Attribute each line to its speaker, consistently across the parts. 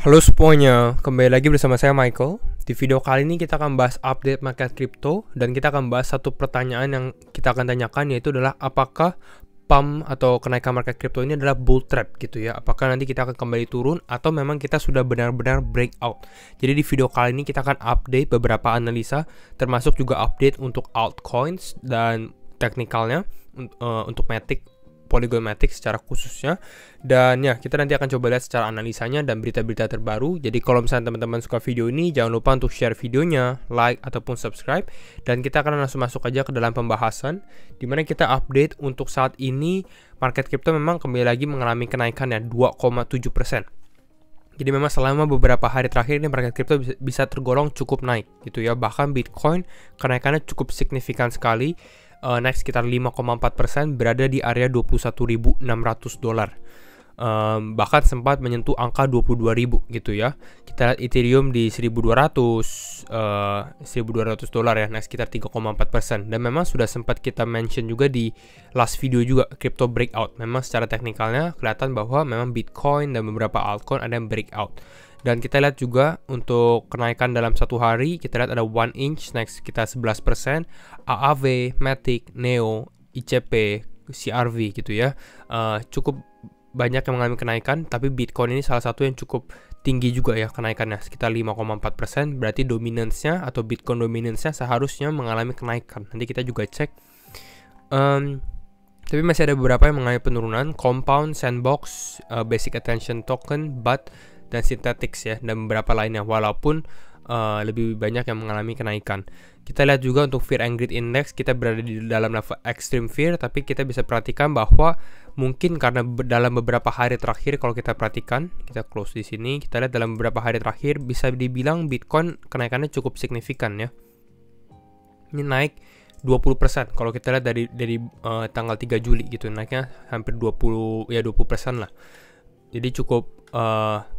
Speaker 1: Halo semuanya, kembali lagi bersama saya Michael. Di video kali ini kita akan bahas update market crypto dan kita akan bahas satu pertanyaan yang kita akan tanyakan, yaitu adalah apakah pump atau kenaikan market crypto ini adalah bull trap gitu ya. Apakah nanti kita akan kembali turun atau memang kita sudah benar-benar breakout. Jadi di video kali ini kita akan update beberapa analisa, termasuk juga update untuk altcoins dan teknikalnya untuk Matic, Polygon Matic secara khususnya. Dan ya, kita nanti akan coba lihat secara analisanya dan berita-berita terbaru. Jadi kalau misalnya teman-teman suka video ini, jangan lupa untuk share videonya, like ataupun subscribe. Dan kita akan langsung masuk aja ke dalam pembahasan, dimana kita update untuk saat ini market crypto memang kembali lagi mengalami kenaikan ya 2,7%. Jadi memang selama beberapa hari terakhir ini market crypto bisa tergolong cukup naik gitu ya. Bahkan Bitcoin kenaikannya cukup signifikan sekali, naik sekitar 5,4%, berada di area $21.600. Bahkan sempat menyentuh angka 22.000 gitu ya. Kita lihat Ethereum di 1.200 $1.200 ya, naik sekitar 3,4%. Dan memang sudah sempat kita mention juga di last video juga, crypto breakout. Memang secara teknikalnya kelihatan bahwa memang Bitcoin dan beberapa altcoin ada yang breakout. Dan kita lihat juga untuk kenaikan dalam satu hari, kita lihat ada 1 inch naik sekitar 11%, AAV, Matic, Neo, ICP, CRV gitu ya. Cukup banyak yang mengalami kenaikan, tapi Bitcoin ini salah satu yang cukup tinggi juga ya kenaikannya, sekitar 5,4%. Berarti dominance-nya atau Bitcoin dominance-nya seharusnya mengalami kenaikan. Nanti kita juga cek. Tapi masih ada beberapa yang mengalami penurunan, Compound, Sandbox, Basic Attention Token, BAT, dan Synthetix ya, dan beberapa lainnya, walaupun lebih banyak yang mengalami kenaikan. Kita lihat juga untuk Fear and Greed Index, kita berada di dalam level Extreme Fear, tapi kita bisa perhatikan bahwa mungkin karena dalam beberapa hari terakhir, kalau kita perhatikan, kita close di sini, kita lihat dalam beberapa hari terakhir bisa dibilang Bitcoin kenaikannya cukup signifikan ya. Ini naik 20%. Kalau kita lihat dari tanggal 3 Juli gitu, naiknya hampir 20% lah. Jadi cukup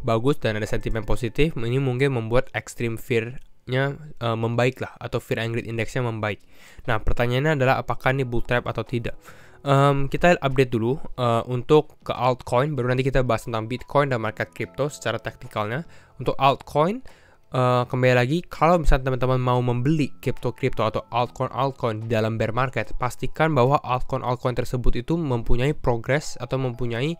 Speaker 1: bagus dan ada sentimen positif. Ini mungkin membuat extreme fear-nya membaik lah, atau fear and greed index-nya membaik. Nah, pertanyaannya adalah apakah ini bull trap atau tidak. Kita update dulu untuk ke altcoin, baru nanti kita bahas tentang Bitcoin dan market crypto secara teknikalnya. Untuk altcoin, kembali lagi, kalau misalnya teman-teman mau membeli crypto atau altcoin di dalam bear market, pastikan bahwa altcoin tersebut itu mempunyai progress atau mempunyai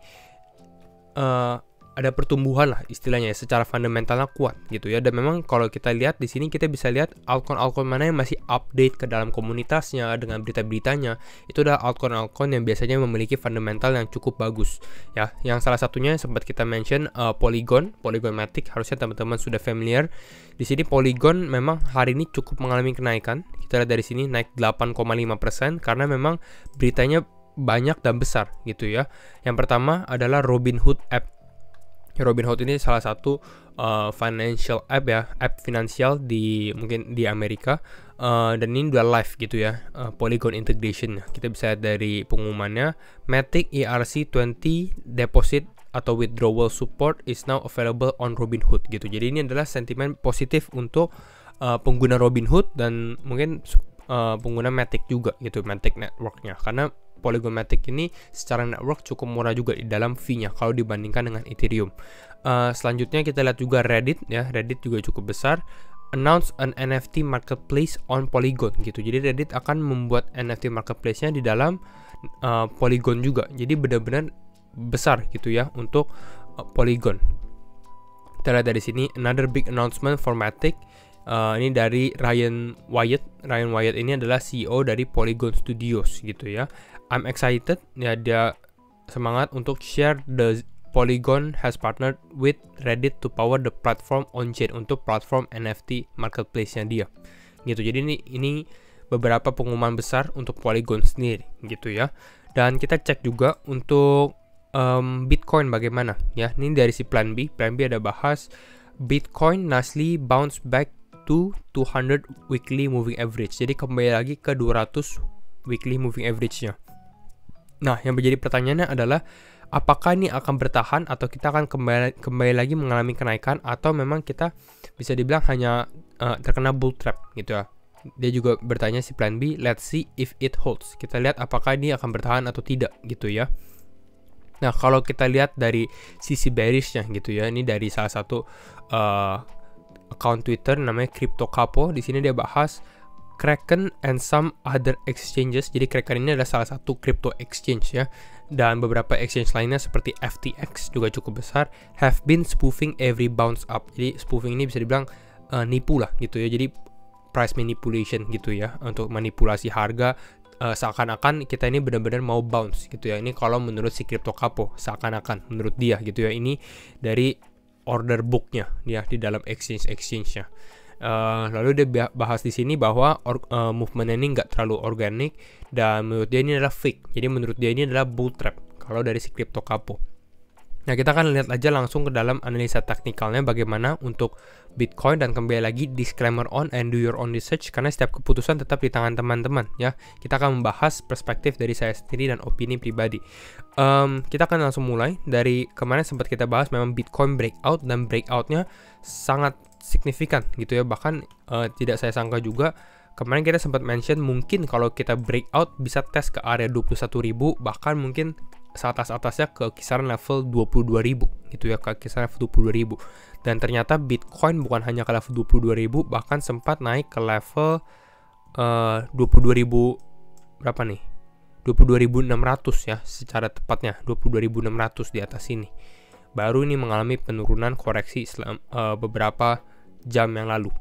Speaker 1: ada pertumbuhan lah istilahnya ya, secara fundamentalnya kuat gitu ya. Dan memang kalau kita lihat di sini, kita bisa lihat altcoin mana yang masih update ke dalam komunitasnya dengan berita-beritanya, itu adalah altcoin yang biasanya memiliki fundamental yang cukup bagus ya. Yang salah satunya sempat kita mention Polygon Matic, harusnya teman-teman sudah familiar. Di sini Polygon memang hari ini cukup mengalami kenaikan. Kita lihat dari sini naik 8,5% karena memang beritanya banyak dan besar gitu ya. Yang pertama adalah Robinhood app. Robinhood ini salah satu financial app ya, app finansial mungkin di Amerika, dan ini udah live gitu ya, Polygon integration. Kita bisa lihat dari pengumumannya, Matic ERC20 deposit atau withdrawal support is now available on Robinhood gitu. Jadi ini adalah sentimen positif untuk pengguna Robinhood dan mungkin pengguna Matic juga gitu, Matic networknya, karena Polygon Matic ini secara network cukup murah juga di dalam fee-nya kalau dibandingkan dengan Ethereum. Selanjutnya kita lihat juga Reddit ya, Reddit juga cukup besar, announce an NFT marketplace on Polygon gitu. Jadi Reddit akan membuat NFT marketplace-nya di dalam Polygon juga. Jadi benar-benar besar gitu ya untuk Polygon. Kita lihat dari sini, another big announcement for Matic. Ini dari Ryan Wyatt. Ryan Wyatt ini adalah CEO dari Polygon Studios gitu ya. I'm excited ya, dia semangat untuk share the Polygon has partnered with Reddit to power the platform on-chain, untuk platform NFT marketplace-nya dia gitu. Jadi ini beberapa pengumuman besar untuk Polygon sendiri gitu ya. Dan kita cek juga untuk Bitcoin bagaimana ya. Ini dari si Plan B ada bahas Bitcoin nicely bounce back to 200 weekly moving average. Jadi kembali lagi ke 200 weekly moving average-nya. Nah, yang menjadi pertanyaannya adalah apakah ini akan bertahan atau kita akan kembali lagi mengalami kenaikan, atau memang kita bisa dibilang hanya terkena bull trap gitu ya. Dia juga bertanya si Plan B, let's see if it holds. Kita lihat apakah ini akan bertahan atau tidak gitu ya. Nah, kalau kita lihat dari sisi bearishnya gitu ya, ini dari salah satu account Twitter namanya Crypto Capo. Di sini dia bahas Kraken and some other exchanges. Jadi Kraken ini adalah salah satu crypto exchange ya, dan beberapa exchange lainnya seperti FTX juga cukup besar have been spoofing every bounce up. Jadi spoofing ini bisa dibilang nipu lah gitu ya. Jadi price manipulation gitu ya, untuk manipulasi harga. Seakan-akan kita ini benar-benar mau bounce gitu ya. Ini kalau menurut si Crypto Capo, seakan-akan menurut dia gitu ya. Ini dari order booknya ya di dalam exchange-nya. Lalu dia bahas di sini bahwa movement ini nggak terlalu organik dan menurut dia ini adalah fake. Jadi menurut dia ini adalah bull trap kalau dari si Crypto Capo. Nah, kita akan lihat aja langsung ke dalam analisa teknikalnya bagaimana untuk Bitcoin, dan kembali lagi disclaimer on and do your own research karena setiap keputusan tetap di tangan teman-teman ya. Kita akan membahas perspektif dari saya sendiri dan opini pribadi. Kita akan langsung mulai dari kemarin sempat kita bahas memang Bitcoin breakout, dan breakoutnya sangat signifikan gitu ya. Bahkan tidak saya sangka juga, kemarin kita sempat mention mungkin kalau kita breakout bisa tes ke area 21.000, bahkan mungkin atas-atasnya ke kisaran level 22.000 gitu ya, ke kisaran level 22.000. Dan ternyata Bitcoin bukan hanya ke level 22.000, bahkan sempat naik ke level 22.000 berapa nih? 22.600 ya, secara tepatnya 22.600 di atas ini. Baru ini mengalami penurunan koreksi beberapa jam yang lalu.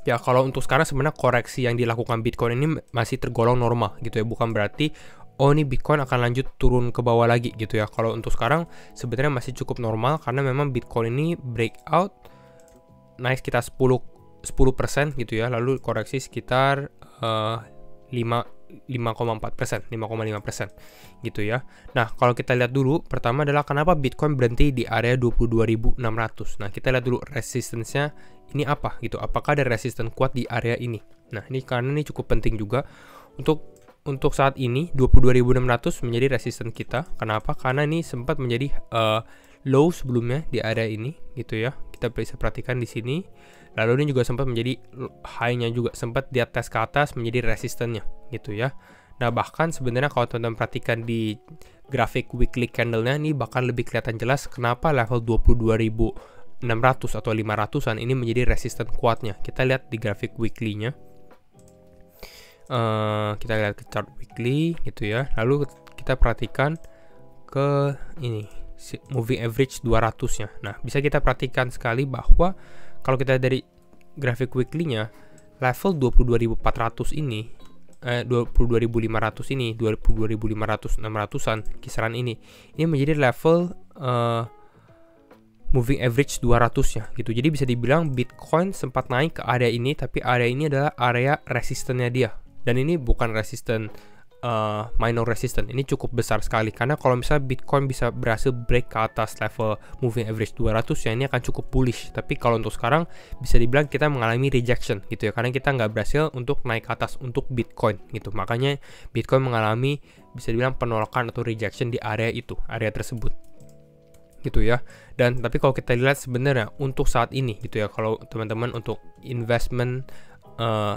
Speaker 1: Ya, kalau untuk sekarang sebenarnya koreksi yang dilakukan Bitcoin ini masih tergolong normal gitu ya, bukan berarti ini Bitcoin akan lanjut turun ke bawah lagi gitu ya. Kalau untuk sekarang sebenarnya masih cukup normal karena memang Bitcoin ini breakout naik sekitar 10% gitu ya, lalu koreksi sekitar 5,4%, 5,5% gitu ya. Nah, kalau kita lihat dulu, pertama adalah kenapa Bitcoin berhenti di area 22.600. Nah, kita lihat dulu resistance-nya ini apa gitu. Apakah ada resistance kuat di area ini? Nah, ini karena ini cukup penting juga untuk saat ini 22.600 menjadi resistance kita. Kenapa? Karena ini sempat menjadi low sebelumnya di area ini gitu ya. Kita bisa perhatikan di sini. Lalu ini juga sempat menjadi high-nya juga, sempat di atas ke atas menjadi resistance-nya gitu ya. Nah, bahkan sebenarnya kalau teman-teman perhatikan di grafik weekly candle-nya, ini bahkan lebih kelihatan jelas kenapa level 22.600 atau 500-an ini menjadi resistance kuatnya. Kita lihat di grafik weekly-nya. Kita lihat ke chart weekly gitu ya. Lalu kita perhatikan ke ini moving average 200 nya. Nah, bisa kita perhatikan sekali bahwa kalau kita dari grafik weekly-nya, level 22.400 ini 22.500 ini, 22.500 600-an kisaran ini menjadi level moving average 200-nya gitu. Jadi bisa dibilang Bitcoin sempat naik ke area ini, tapi area ini adalah area resistennya dia. Dan ini bukan resisten minor resistance, ini cukup besar sekali. Karena kalau misalnya Bitcoin bisa berhasil break ke atas level moving average 200 ya, ini akan cukup bullish. Tapi kalau untuk sekarang bisa dibilang kita mengalami rejection gitu ya, karena kita nggak berhasil untuk naik ke atas untuk Bitcoin gitu. Makanya Bitcoin mengalami bisa dibilang penolakan atau rejection di area itu, area tersebut gitu ya. Dan tapi kalau kita lihat sebenarnya untuk saat ini gitu ya, kalau teman-teman untuk investment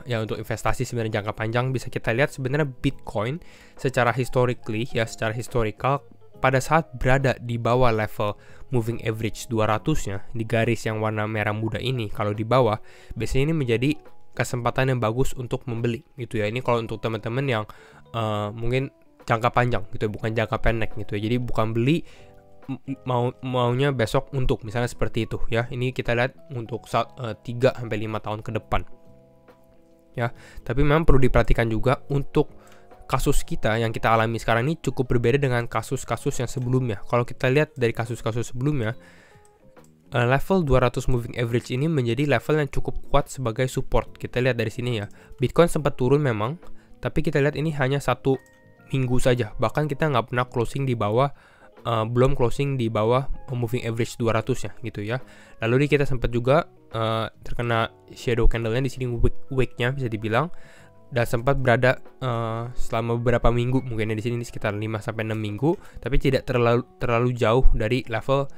Speaker 1: ya untuk investasi sebenarnya jangka panjang, bisa kita lihat sebenarnya Bitcoin secara secara historical pada saat berada di bawah level moving average 200-nya di garis yang warna merah muda ini, kalau di bawah biasanya ini menjadi kesempatan yang bagus untuk membeli gitu ya. Ini kalau untuk teman-teman yang mungkin jangka panjang gitu ya, bukan jangka pendek gitu ya. Jadi bukan beli maunya besok untuk, misalnya seperti itu ya. Ini kita lihat untuk 3 sampai 5 tahun ke depan. Ya, tapi memang perlu diperhatikan juga untuk kasus kita yang kita alami sekarang ini cukup berbeda dengan kasus-kasus yang sebelumnya. Kalau kita lihat dari kasus-kasus sebelumnya, level 200 moving average ini menjadi level yang cukup kuat sebagai support. Kita lihat dari sini ya, Bitcoin sempat turun memang, tapi kita lihat ini hanya 1 minggu saja. Bahkan kita nggak pernah closing di bawah, belum closing di bawah moving average 200-nya gitu ya. Lalu kita sempat juga terkena shadow candle-nya di sini, wick-nya bisa dibilang, dan sempat berada selama beberapa minggu, mungkin di sini sekitar 5 sampai 6 minggu, tapi tidak terlalu jauh dari level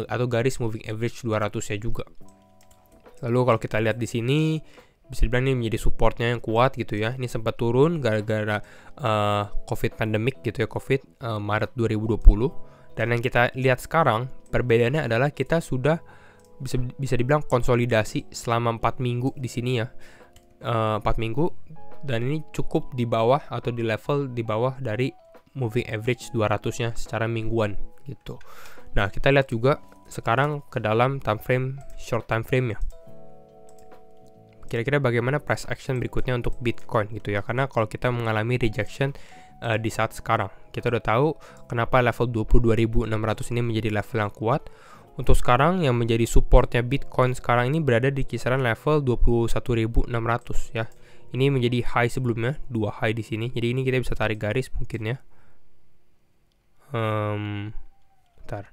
Speaker 1: atau garis moving average 200-nya juga. Lalu kalau kita lihat di sini bisa dibilang ini menjadi supportnya yang kuat gitu ya. Ini sempat turun gara-gara COVID pandemic gitu ya, COVID Maret 2020. Dan yang kita lihat sekarang perbedaannya adalah kita sudah bisa dibilang konsolidasi selama 4 minggu di sini ya. 4 minggu, dan ini cukup di bawah atau di level di bawah dari moving average 200-nya secara mingguan gitu. Nah, kita lihat juga sekarang ke dalam time frame, short time frame ya. Kira-kira bagaimana price action berikutnya untuk Bitcoin gitu ya. Karena kalau kita mengalami rejection di saat sekarang, kita udah tahu kenapa level 22.600 ini menjadi level yang kuat. Untuk sekarang yang menjadi supportnya Bitcoin sekarang ini berada di kisaran level 21.600 ya. Ini menjadi high sebelumnya, 2 high di sini. Jadi ini kita bisa tarik garis mungkin ya. Bentar.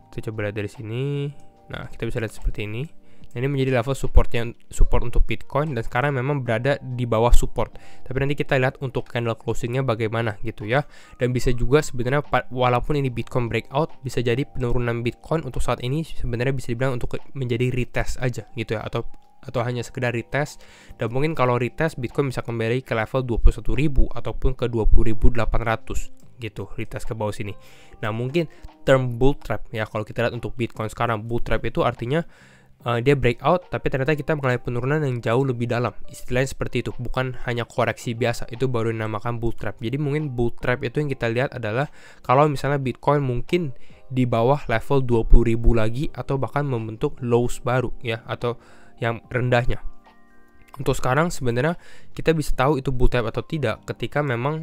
Speaker 1: Kita coba lihat dari sini. Nah, kita bisa lihat seperti ini. Nah, ini menjadi level support untuk Bitcoin, dan sekarang memang berada di bawah support. Tapi nanti kita lihat untuk candle closingnya bagaimana gitu ya. Dan bisa juga sebenarnya walaupun ini Bitcoin breakout, bisa jadi penurunan Bitcoin untuk saat ini sebenarnya bisa dibilang untuk menjadi retest aja gitu ya, atau hanya sekedar retest. Dan mungkin kalau retest Bitcoin bisa kembali ke level 21.000 ataupun ke 20.800 gitu, retest ke bawah sini. Nah, mungkin term bull trap ya kalau kita lihat untuk Bitcoin sekarang. Bull trap itu artinya dia breakout, tapi ternyata kita mengalami penurunan yang jauh lebih dalam. Istilahnya seperti itu, bukan hanya koreksi biasa. Itu baru dinamakan bull trap. Jadi mungkin bull trap itu yang kita lihat adalah kalau misalnya Bitcoin mungkin di bawah level 20.000 lagi, atau bahkan membentuk lows baru ya, atau yang rendahnya. Untuk sekarang sebenarnya kita bisa tahu itu bull trap atau tidak ketika memang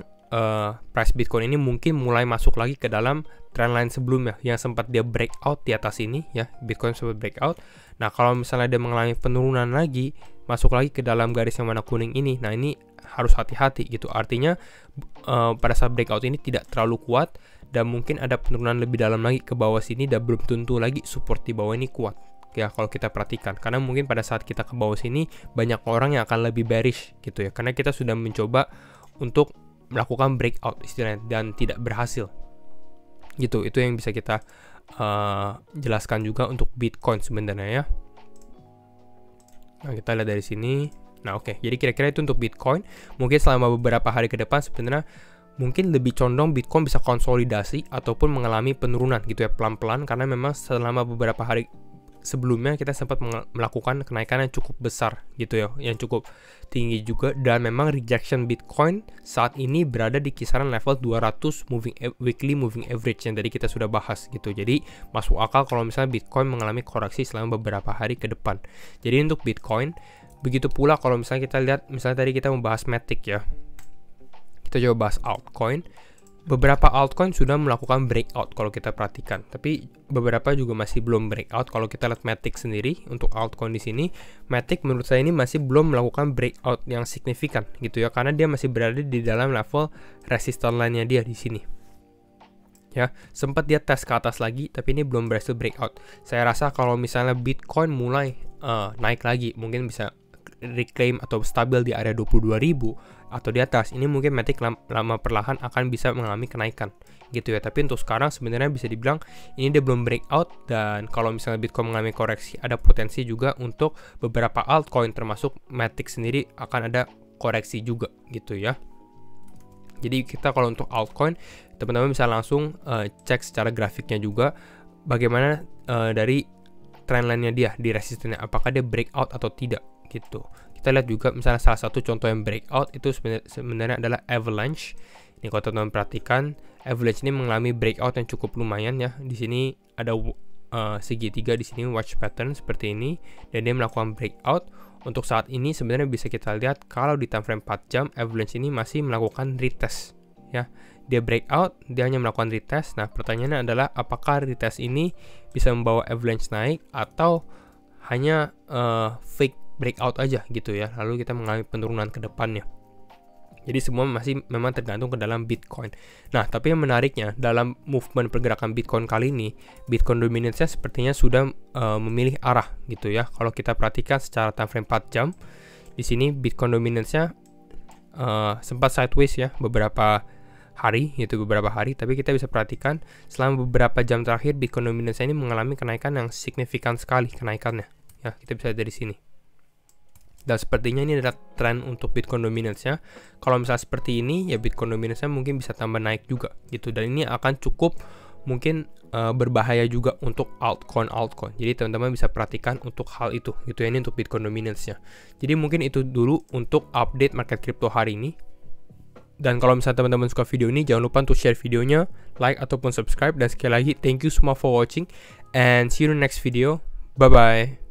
Speaker 1: price Bitcoin ini mungkin mulai masuk lagi ke dalam trendline sebelumnya yang sempat dia breakout di atas ini ya. Bitcoin sempat breakout. Nah, kalau misalnya dia mengalami penurunan lagi, masuk lagi ke dalam garis yang warna kuning ini, nah ini harus hati-hati gitu. Artinya pada saat breakout ini tidak terlalu kuat, dan mungkin ada penurunan lebih dalam lagi ke bawah sini, dan belum tentu lagi support di bawah ini kuat ya kalau kita perhatikan. Karena mungkin pada saat kita ke bawah sini banyak orang yang akan lebih bearish gitu ya, karena kita sudah mencoba untuk melakukan breakout istilahnya dan tidak berhasil gitu. Itu yang bisa kita jelaskan juga untuk Bitcoin sebenarnya ya. Nah, kita lihat dari sini. Nah, oke. Jadi kira-kira itu untuk Bitcoin. Mungkin selama beberapa hari ke depan sebenarnya mungkin lebih condong Bitcoin bisa konsolidasi ataupun mengalami penurunan gitu ya, pelan-pelan, karena memang selama beberapa hari sebelumnya kita sempat melakukan kenaikan yang cukup besar gitu ya, yang cukup tinggi juga. Dan memang rejection Bitcoin saat ini berada di kisaran level 200 weekly moving average yang tadi kita sudah bahas gitu. Jadi masuk akal kalau misalnya Bitcoin mengalami koreksi selama beberapa hari ke depan. Jadi untuk Bitcoin, begitu pula kalau misalnya kita lihat, misalnya tadi kita membahas Matic ya, kita coba bahas altcoin. Beberapa altcoin sudah melakukan breakout kalau kita perhatikan, tapi beberapa juga masih belum breakout. Kalau kita lihat Matic sendiri untuk altcoin di sini, Matic menurut saya ini masih belum melakukan breakout yang signifikan gitu ya, karena dia masih berada di dalam level resistance line-nya dia di sini. Ya, sempat dia tes ke atas lagi, tapi ini belum berhasil breakout. Saya rasa kalau misalnya Bitcoin mulai naik lagi, mungkin bisa reclaim atau stabil di area 22.000 atau di atas, ini mungkin Matic lama perlahan akan bisa mengalami kenaikan gitu ya. Tapi untuk sekarang sebenarnya bisa dibilang ini dia belum breakout, dan kalau misalnya Bitcoin mengalami koreksi, ada potensi juga untuk beberapa altcoin termasuk Matic sendiri akan ada koreksi juga gitu ya. Jadi kita kalau untuk altcoin, teman-teman bisa langsung cek secara grafiknya juga bagaimana dari trendline-nya dia di resistennya, apakah dia breakout atau tidak gitu. Kita lihat juga misalnya salah satu contoh yang breakout itu sebenarnya adalah Avalanche. Ini kalau teman-teman perhatikan, Avalanche ini mengalami breakout yang cukup lumayan ya. Di sini ada segitiga di sini, watch pattern seperti ini, dan dia melakukan breakout. Untuk saat ini sebenarnya bisa kita lihat kalau di time frame 4 jam Avalanche ini masih melakukan retest ya. Dia breakout, dia hanya melakukan retest. Nah, pertanyaannya adalah apakah retest ini bisa membawa Avalanche naik atau hanya fake breakout aja gitu ya, lalu kita mengalami penurunan ke depannya. Jadi semua masih memang tergantung ke dalam Bitcoin. Nah, tapi yang menariknya dalam movement pergerakan Bitcoin kali ini, Bitcoin dominance-nya sepertinya sudah memilih arah gitu ya. Kalau kita perhatikan secara time frame 4 jam, di sini Bitcoin dominance-nya sempat sideways ya beberapa hari, tapi kita bisa perhatikan selama beberapa jam terakhir Bitcoin dominance-nya ini mengalami kenaikan yang signifikan sekali kenaikannya. Ya, kita bisa lihat dari sini. Dan sepertinya ini adalah tren untuk Bitcoin dominance-nya. Kalau misalnya seperti ini, ya Bitcoin dominance-nya mungkin bisa tambah naik juga gitu. Dan ini akan cukup mungkin berbahaya juga untuk altcoin. Jadi teman-teman bisa perhatikan untuk hal itu gitu ya, ini untuk Bitcoin dominance-nya. Jadi mungkin itu dulu untuk update market crypto hari ini. Dan kalau misalnya teman-teman suka video ini, jangan lupa untuk share videonya, like ataupun subscribe. Dan sekali lagi, thank you semua for watching and see you in the next video. Bye bye.